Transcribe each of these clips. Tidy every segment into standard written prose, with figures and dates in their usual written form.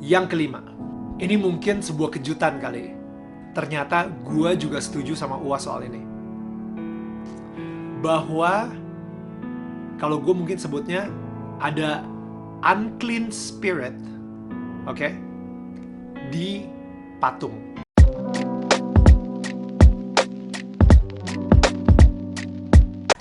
Yang kelima, ini mungkin sebuah kejutan kali. Ternyata gue juga setuju sama UAS soal ini. Bahwa kalau gue mungkin sebutnya ada unclean spirit, oke, di patung.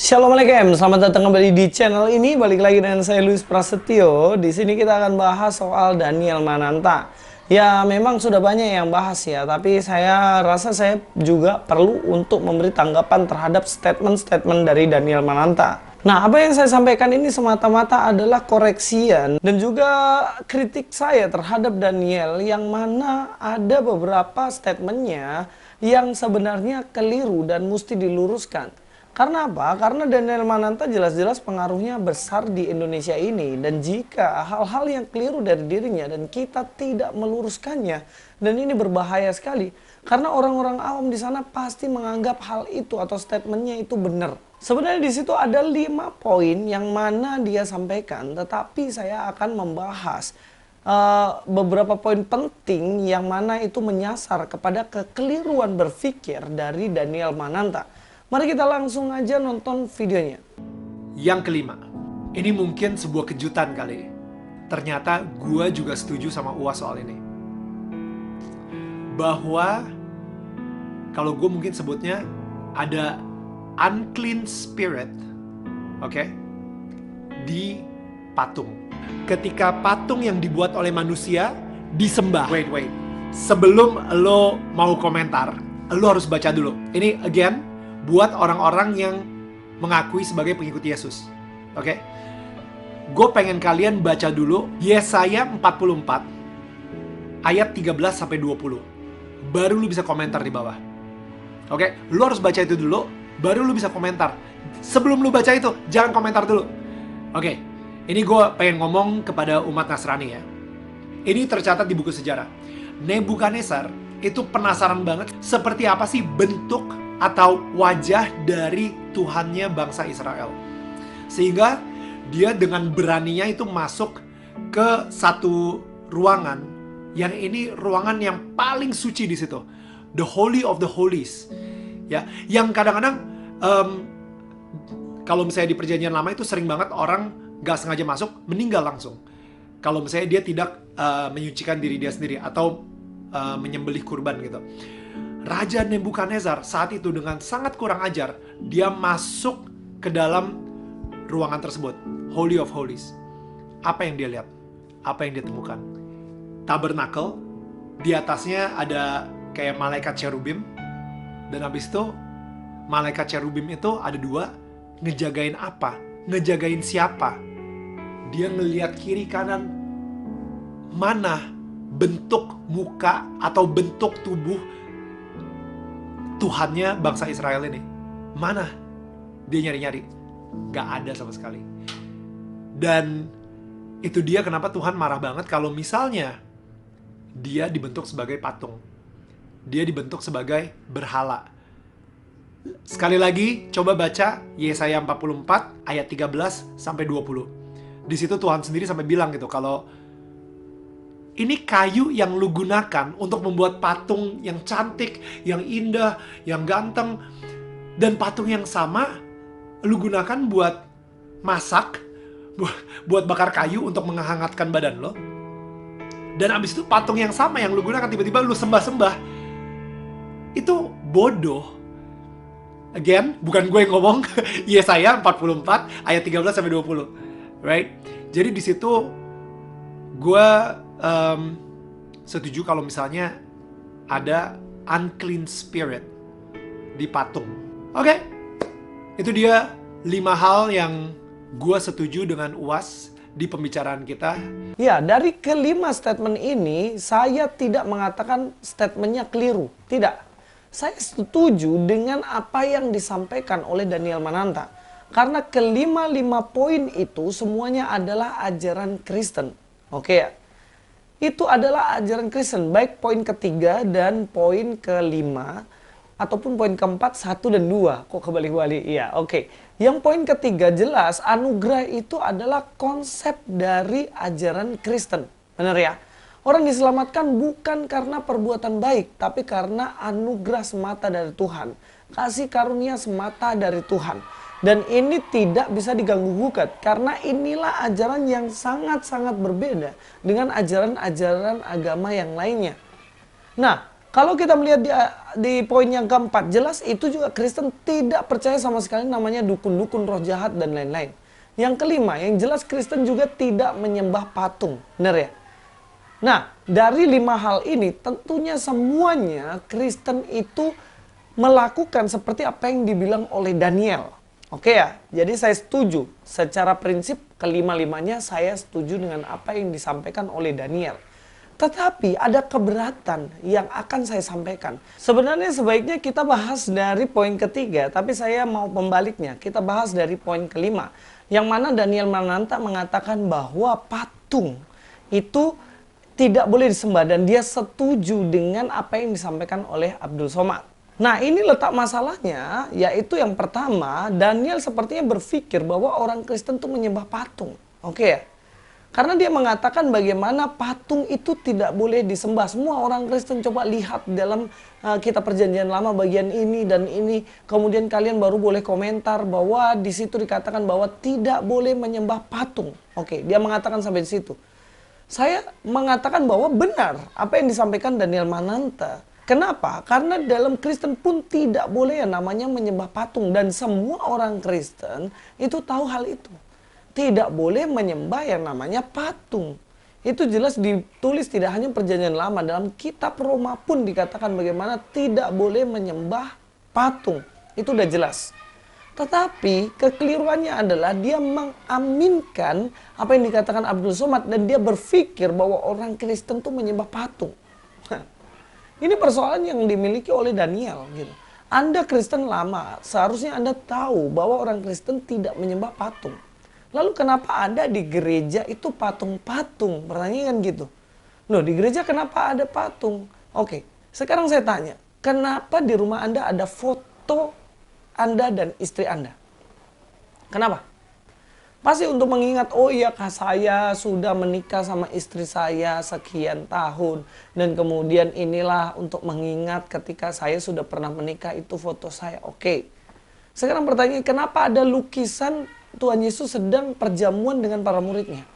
Assalamualaikum, selamat datang kembali di channel ini. Balik lagi dengan saya Luis Prasetyo. Di sini kita akan bahas soal Daniel Mananta. Ya, memang sudah banyak yang bahas ya, tapi saya rasa saya juga perlu untuk memberi tanggapan terhadap statement-statement dari Daniel Mananta. Nah, apa yang saya sampaikan ini semata-mata adalah koreksian dan juga kritik saya terhadap Daniel, yang mana ada beberapa statementnya yang sebenarnya keliru dan mesti diluruskan. Karena apa? Karena Daniel Mananta jelas-jelas pengaruhnya besar di Indonesia ini. Dan jika hal-hal yang keliru dari dirinya dan kita tidak meluruskannya, dan ini berbahaya sekali. Karena orang-orang awam di sana pasti menganggap hal itu atau statementnya itu benar. Sebenarnya di situ ada 5 poin yang mana dia sampaikan, tetapi saya akan membahas beberapa poin penting yang mana itu menyasar kepada kekeliruan berpikir dari Daniel Mananta. Mari kita langsung aja nonton videonya. Yang kelima, ini mungkin sebuah kejutan kali. Ternyata gue juga setuju sama UAS soal ini. Bahwa kalau gue mungkin sebutnya ada unclean spirit, oke, di patung. Ketika patung yang dibuat oleh manusia disembah. Wait. Sebelum lo mau komentar, lo harus baca dulu. Ini again buat orang-orang yang mengakui sebagai pengikut Yesus. Oke? Gue pengen kalian baca dulu Yesaya 44 ayat 13-20. Baru lu bisa komentar di bawah. Oke? Lu harus baca itu dulu, baru lu bisa komentar. Sebelum lu baca itu, jangan komentar dulu. Oke? Ini gue pengen ngomong kepada umat Nasrani ya. Ini tercatat di buku sejarah. Nebukadnezar itu penasaran banget seperti apa sih bentuk atau wajah dari Tuhannya bangsa Israel. Sehingga dia dengan beraninya itu masuk ke satu ruangan, yang ini ruangan yang paling suci di situ. The Holy of the Holies. Ya, yang kadang-kadang kalau misalnya di perjanjian lama itu sering banget orang gak sengaja masuk, meninggal langsung. Kalau misalnya dia tidak menyucikan diri dia sendiri atau menyembelih kurban gitu. Raja Nebukadnezar saat itu dengan sangat kurang ajar, dia masuk ke dalam ruangan tersebut, Holy of Holies. Apa yang dia lihat? Apa yang dia temukan? Tabernakel, di atasnya ada kayak malaikat cherubim, dan habis itu malaikat cherubim itu ada 2, ngejagain apa? Ngejagain siapa? Dia ngelihat kiri kanan, mana bentuk muka atau bentuk tubuh Tuhannya bangsa Israel ini. Mana? Dia nyari-nyari. Gak ada sama sekali. Dan itu dia kenapa Tuhan marah banget kalau misalnya dia dibentuk sebagai patung. Dia dibentuk sebagai berhala. Sekali lagi, coba baca Yesaya 44 ayat 13-20. Di situ Tuhan sendiri sampai bilang gitu, kalau ini kayu yang lu gunakan untuk membuat patung yang cantik, yang indah, yang ganteng. Dan patung yang sama lu gunakan buat masak, buat bakar kayu untuk menghangatkan badan lo. Dan abis itu patung yang sama yang lu gunakan tiba-tiba lu sembah-sembah. Itu bodoh. Again, bukan gue yang ngomong. Yesaya 44 ayat 13-20. Right? Jadi di situ gue setuju kalau misalnya ada unclean spirit di patung. Oke, itu dia 5 hal yang gue setuju dengan UAS di pembicaraan kita. Ya, dari kelima statement ini, saya tidak mengatakan statementnya keliru. Tidak. Saya setuju dengan apa yang disampaikan oleh Daniel Mananta. Karena kelima-lima poin itu semuanya adalah ajaran Kristen. Oke ya? Itu adalah ajaran Kristen, baik poin ketiga dan poin kelima, ataupun poin keempat, 1 dan 2. Kok kebalik-balik? Iya, oke. Yang poin ketiga jelas, anugerah itu adalah konsep dari ajaran Kristen. Benar ya? Orang diselamatkan bukan karena perbuatan baik, tapi karena anugerah semata dari Tuhan. Kasih karunia semata dari Tuhan. Dan ini tidak bisa diganggu gugat, karena inilah ajaran yang sangat-sangat berbeda dengan ajaran-ajaran agama yang lainnya. Nah, kalau kita melihat di poin yang keempat, jelas itu juga Kristen tidak percaya sama sekali namanya dukun-dukun, roh jahat, dan lain-lain. Yang kelima, yang jelas Kristen juga tidak menyembah patung. Benar ya? Nah, dari 5 hal ini tentunya semuanya Kristen itu melakukan seperti apa yang dibilang oleh Daniel. Oke ya, jadi saya setuju. Secara prinsip kelima-limanya saya setuju dengan apa yang disampaikan oleh Daniel. Tetapi ada keberatan yang akan saya sampaikan. Sebenarnya sebaiknya kita bahas dari poin ketiga, tapi saya mau pembaliknya. Kita bahas dari poin kelima. Yang mana Daniel Mananta mengatakan bahwa patung itu tidak boleh disembah dan dia setuju dengan apa yang disampaikan oleh Abdul Somad. Nah, ini letak masalahnya, yaitu yang pertama, Daniel sepertinya berpikir bahwa orang Kristen itu menyembah patung. Oke ya? Karena dia mengatakan bagaimana patung itu tidak boleh disembah. Semua orang Kristen coba lihat dalam kitab Perjanjian Lama bagian ini dan ini. Kemudian kalian baru boleh komentar bahwa di situ dikatakan bahwa tidak boleh menyembah patung. Oke, dia mengatakan sampai di situ. Saya mengatakan bahwa benar apa yang disampaikan Daniel Mananta. Kenapa? Karena dalam Kristen pun tidak boleh yang namanya menyembah patung. Dan semua orang Kristen itu tahu hal itu. Tidak boleh menyembah yang namanya patung. Itu jelas ditulis tidak hanya Perjanjian Lama. Dalam kitab Roma pun dikatakan bagaimana tidak boleh menyembah patung. Itu udah jelas. Tetapi kekeliruannya adalah dia mengaminkan apa yang dikatakan Abdul Somad. Dan dia berpikir bahwa orang Kristen itu menyembah patung. Ini persoalan yang dimiliki oleh Daniel gitu. Anda Kristen lama, seharusnya Anda tahu bahwa orang Kristen tidak menyembah patung. Lalu kenapa ada di gereja itu patung-patung? Pertanyaan kan gitu. Loh, di gereja kenapa ada patung? Oke, sekarang saya tanya, kenapa di rumah Anda ada foto Anda dan istri Anda? Kenapa? Pasti untuk mengingat, oh iya saya sudah menikah sama istri saya sekian tahun. Dan kemudian inilah untuk mengingat ketika saya sudah pernah menikah, itu foto saya. Oke. Sekarang pertanyaan, kenapa ada lukisan Tuhan Yesus sedang perjamuan dengan para muridnya?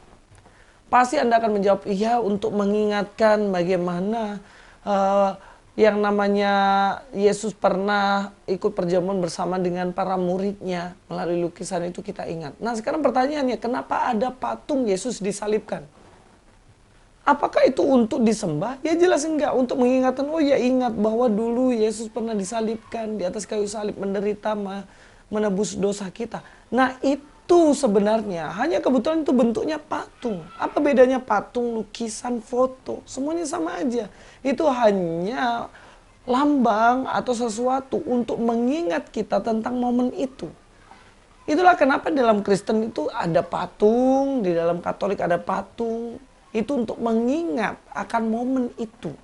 Pasti Anda akan menjawab, iya untuk mengingatkan bagaimana yang namanya Yesus pernah ikut perjamuan bersama dengan para muridnya. Melalui lukisan itu kita ingat. Nah sekarang pertanyaannya, kenapa ada patung Yesus disalibkan? Apakah itu untuk disembah? Ya jelas enggak. Untuk mengingatkan, oh ya ingat bahwa dulu Yesus pernah disalibkan di atas kayu salib, menderita, menebus dosa kita. Nah itu sebenarnya hanya kebetulan itu bentuknya patung. Apa bedanya patung, lukisan, foto? Semuanya sama aja. Itu hanya lambang atau sesuatu untuk mengingat kita tentang momen itu. Itulah kenapa dalam Kristen itu ada patung, di dalam Katolik ada patung. Itu untuk mengingat akan momen itu.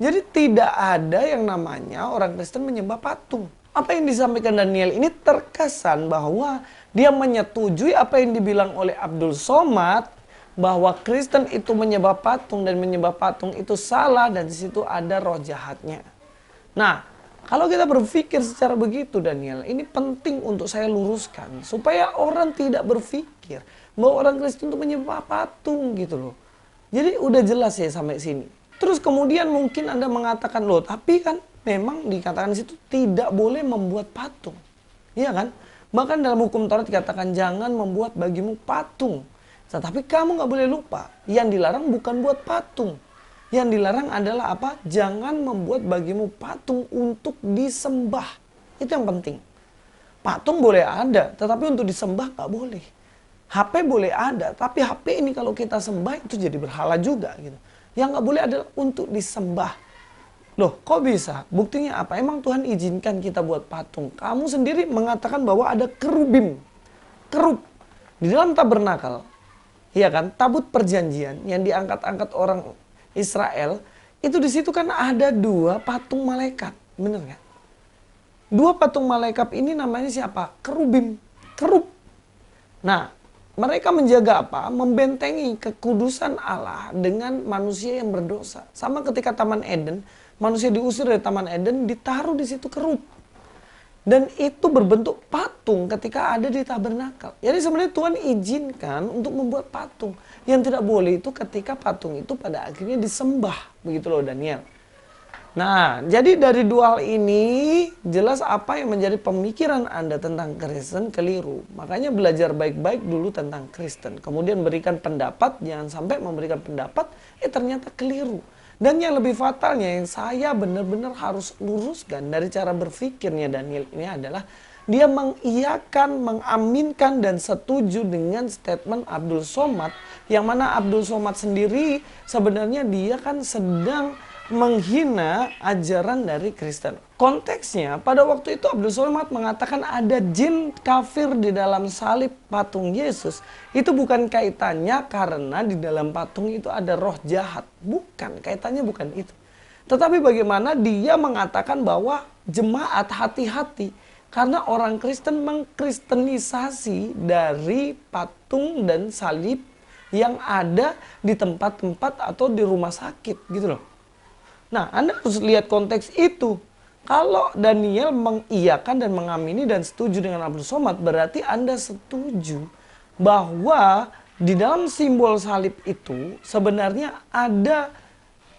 Jadi tidak ada yang namanya orang Kristen menyembah patung. Apa yang disampaikan Daniel ini terkesan bahwa dia menyetujui apa yang dibilang oleh Abdul Somad, bahwa Kristen itu menyembah patung dan menyembah patung itu salah dan di situ ada roh jahatnya. Nah, kalau kita berpikir secara begitu Daniel, ini penting untuk saya luruskan supaya orang tidak berpikir bahwa orang Kristen itu menyembah patung gitu loh. Jadi udah jelas ya sampai sini. Terus kemudian mungkin Anda mengatakan, loh tapi kan memang dikatakan di situ tidak boleh membuat patung. Iya kan? Bahkan dalam hukum Taurat dikatakan jangan membuat bagimu patung. Tetapi kamu nggak boleh lupa, yang dilarang bukan buat patung. Yang dilarang adalah apa? Jangan membuat bagimu patung untuk disembah. Itu yang penting. Patung boleh ada, tetapi untuk disembah nggak boleh. HP boleh ada, tapi HP ini kalau kita sembah itu jadi berhala juga. Gitu. Yang nggak boleh adalah untuk disembah. Loh, kok bisa? Buktinya apa? Emang Tuhan izinkan kita buat patung. Kamu sendiri mengatakan bahwa ada kerubim. Kerub. Di dalam tabernakel. Iya kan, tabut perjanjian yang diangkat-angkat orang Israel, itu di situ kan ada 2 patung malaikat, bener nggak? 2 patung malaikat ini namanya siapa? Kerubim, kerub. Nah, mereka menjaga apa? Membentengi kekudusan Allah dengan manusia yang berdosa. Sama ketika Taman Eden, manusia diusir dari Taman Eden, ditaruh di situ kerup. Dan itu berbentuk patung ketika ada di tabernakel. Jadi sebenarnya Tuhan izinkan untuk membuat patung. Yang tidak boleh itu ketika patung itu pada akhirnya disembah. Begitu loh Daniel. Nah, jadi dari dua hal ini jelas apa yang menjadi pemikiran Anda tentang Kristen keliru. Makanya belajar baik-baik dulu tentang Kristen. Kemudian berikan pendapat, jangan sampai memberikan pendapat, ternyata keliru. Dan yang lebih fatalnya yang saya benar-benar harus luruskan dari cara berpikirnya Daniel ini adalah dia mengiyakan, mengaminkan dan setuju dengan statement Abdul Somad, yang mana Abdul Somad sendiri sebenarnya dia kan sedang menghina ajaran dari Kristen. Konteksnya pada waktu itu Abdul Somad mengatakan ada jin kafir di dalam salib patung Yesus. Itu bukan kaitannya karena di dalam patung itu ada roh jahat. Bukan, kaitannya bukan itu. Tetapi bagaimana dia mengatakan bahwa jemaat hati-hati karena orang Kristen mengkristenisasi dari patung dan salib yang ada di tempat-tempat atau di rumah sakit gitu loh. Nah, Anda harus lihat konteks itu. Kalau Daniel mengiyakan dan mengamini dan setuju dengan Abdul Somad, berarti Anda setuju bahwa di dalam simbol salib itu sebenarnya ada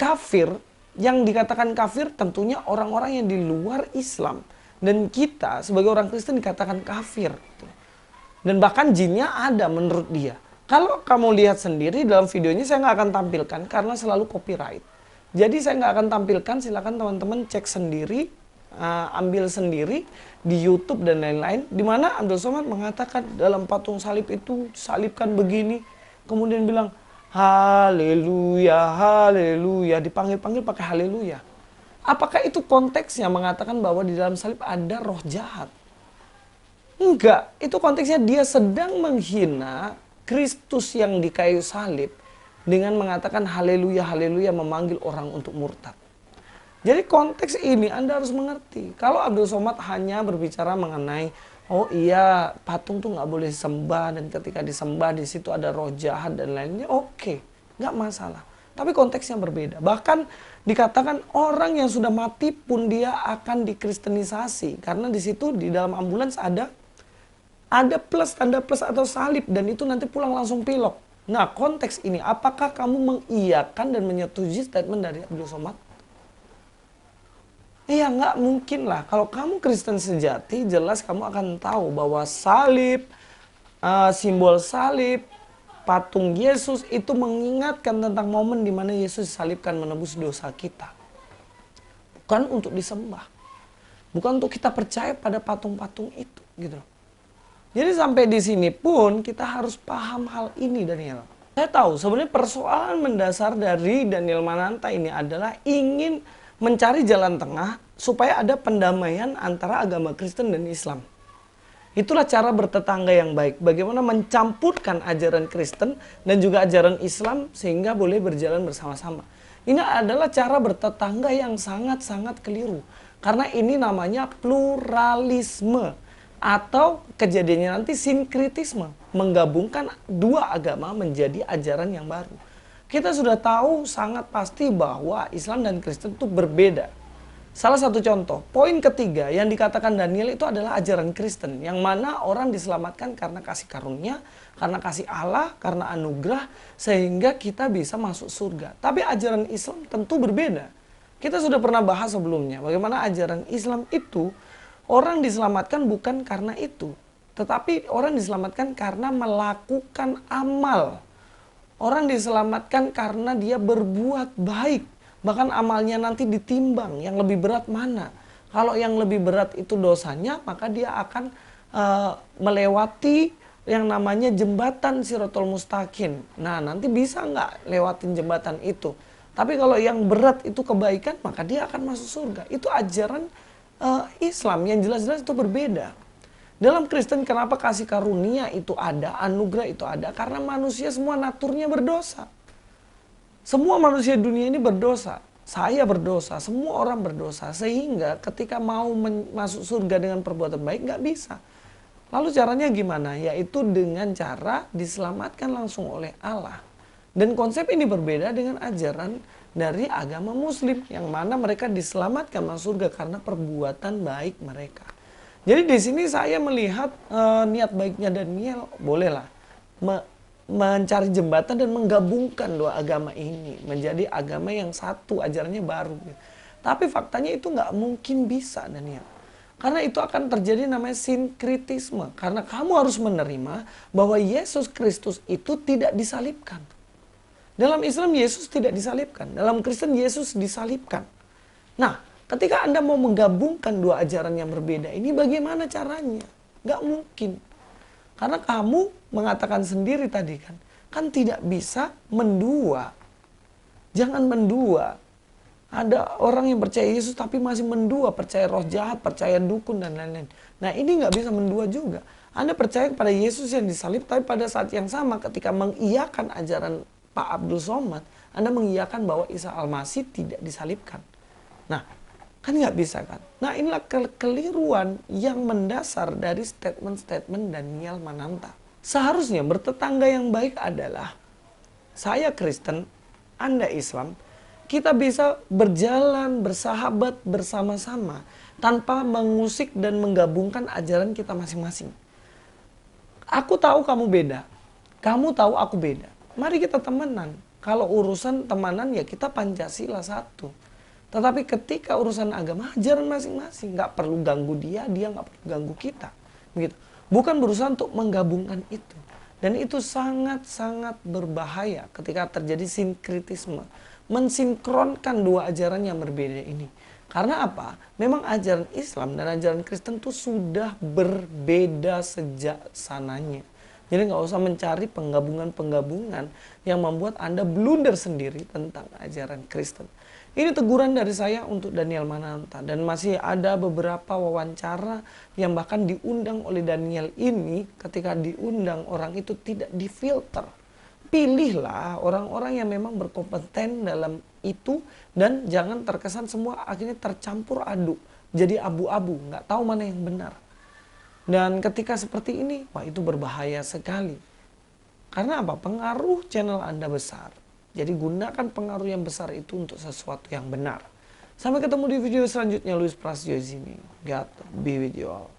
kafir. Yang dikatakan kafir tentunya orang-orang yang di luar Islam. Dan kita sebagai orang Kristen dikatakan kafir. Dan bahkan jinnya ada menurut dia. Kalau kamu lihat sendiri dalam videonya saya nggak akan tampilkan karena selalu copyright. Jadi saya nggak akan tampilkan, silakan teman-teman cek sendiri, ambil sendiri di YouTube dan lain-lain. Di mana Abdul Somad mengatakan dalam patung salib itu salibkan begini, kemudian bilang haleluya, haleluya, dipanggil-panggil pakai haleluya. Apakah itu konteksnya mengatakan bahwa di dalam salib ada roh jahat? Enggak, itu konteksnya dia sedang menghina Kristus yang di kayu salib dengan mengatakan haleluya, haleluya, memanggil orang untuk murtad. Jadi konteks ini Anda harus mengerti. Kalau Abdul Somad hanya berbicara mengenai, oh iya patung tuh nggak boleh sembah dan ketika disembah di situ ada roh jahat dan lainnya, oke, nggak masalah. Tapi konteksnya berbeda. Bahkan dikatakan orang yang sudah mati pun dia akan dikristenisasi karena di situ di dalam ambulans ada plus, tanda plus atau salib dan itu nanti pulang langsung pilok. Nah, konteks ini, apakah kamu mengiyakan dan menyetujui statement dari Abdul Somad? Iya, nggak mungkin lah. Kalau kamu Kristen sejati, jelas kamu akan tahu bahwa salib, simbol salib, patung Yesus itu mengingatkan tentang momen di mana Yesus disalibkan menebus dosa kita. Bukan untuk disembah. Bukan untuk kita percaya pada patung-patung itu, gitu. Jadi sampai di sini pun kita harus paham hal ini Daniel. Saya tahu sebenarnya persoalan mendasar dari Daniel Mananta ini adalah ingin mencari jalan tengah supaya ada pendamaian antara agama Kristen dan Islam. Itulah cara bertetangga yang baik. Bagaimana mencampurkan ajaran Kristen dan juga ajaran Islam sehingga boleh berjalan bersama-sama. Ini adalah cara bertetangga yang sangat-sangat keliru. Karena ini namanya pluralisme. Atau kejadiannya nanti sinkritisme, menggabungkan dua agama menjadi ajaran yang baru. Kita sudah tahu sangat pasti bahwa Islam dan Kristen itu berbeda. Salah satu contoh, poin ketiga yang dikatakan Daniel itu adalah ajaran Kristen, yang mana orang diselamatkan karena kasih karunia, karena kasih Allah, karena anugerah, sehingga kita bisa masuk surga. Tapi ajaran Islam tentu berbeda. Kita sudah pernah bahas sebelumnya, bagaimana ajaran Islam itu orang diselamatkan bukan karena itu, tetapi orang diselamatkan karena melakukan amal. Orang diselamatkan karena dia berbuat baik. Bahkan amalnya nanti ditimbang, yang lebih berat mana. Kalau yang lebih berat itu dosanya, maka dia akan melewati yang namanya jembatan Shirathul Mustaqim. Nah, nanti bisa nggak lewatin jembatan itu. Tapi kalau yang berat itu kebaikan, maka dia akan masuk surga. Itu ajaran Islam yang jelas-jelas itu berbeda. Dalam Kristen kenapa kasih karunia itu ada, anugerah itu ada? Karena manusia semua naturnya berdosa. Semua manusia dunia ini berdosa. Saya berdosa, semua orang berdosa. Sehingga ketika mau masuk surga dengan perbuatan baik nggak bisa. Lalu caranya gimana? Yaitu dengan cara diselamatkan langsung oleh Allah. Dan konsep ini berbeda dengan ajaran dari agama Muslim, yang mana mereka diselamatkan masuk surga karena perbuatan baik mereka. Jadi di sini saya melihat niat baiknya Daniel, bolehlah mencari jembatan dan menggabungkan dua agama ini menjadi agama yang satu, ajarannya baru. Tapi faktanya itu nggak mungkin bisa, Daniel. Karena itu akan terjadi namanya sinkritisme. Karena kamu harus menerima bahwa Yesus Kristus itu tidak disalibkan. Dalam Islam Yesus tidak disalibkan. Dalam Kristen Yesus disalibkan. Nah, ketika Anda mau menggabungkan dua ajaran yang berbeda ini, bagaimana caranya? Nggak mungkin. Karena kamu mengatakan sendiri tadi kan tidak bisa mendua. Jangan mendua. Ada orang yang percaya Yesus tapi masih mendua, percaya roh jahat, percaya dukun dan lain-lain. Nah, ini nggak bisa mendua juga. Anda percaya kepada Yesus yang disalib, tapi pada saat yang sama ketika mengiyakan ajaran Pak Abdul Somad, Anda mengiyakan bahwa Isa Al-Masih tidak disalibkan. Nah, kan nggak bisa kan? Nah, inilah kekeliruan yang mendasar dari statement-statement Daniel Mananta. Seharusnya bertetangga yang baik adalah saya Kristen, Anda Islam, kita bisa berjalan, bersahabat bersama-sama tanpa mengusik dan menggabungkan ajaran kita masing-masing. Aku tahu kamu beda, kamu tahu aku beda. Mari kita temenan. Kalau urusan temanan ya kita Pancasila satu. Tetapi ketika urusan agama, ajaran masing-masing, nggak perlu ganggu dia nggak perlu ganggu kita. Begitu. Bukan berusaha untuk menggabungkan itu. Dan itu sangat-sangat berbahaya ketika terjadi sinkritisme. Mensinkronkan dua ajaran yang berbeda ini. Karena apa? Memang ajaran Islam dan ajaran Kristen itu sudah berbeda sejak sananya. Jadi nggak usah mencari penggabungan-penggabungan yang membuat Anda blunder sendiri tentang ajaran Kristen. Ini teguran dari saya untuk Daniel Mananta. Dan masih ada beberapa wawancara yang bahkan diundang oleh Daniel ini. Ketika diundang, orang itu tidak difilter. Pilihlah orang-orang yang memang berkompeten dalam itu. Dan jangan terkesan semua akhirnya tercampur aduk. Jadi abu-abu, nggak tahu mana yang benar. Dan ketika seperti ini, wah itu berbahaya sekali. Karena apa? Pengaruh channel Anda besar. Jadi gunakan pengaruh yang besar itu untuk sesuatu yang benar. Sampai ketemu di video selanjutnya. Louis Prasetyo di sini. God be with you all.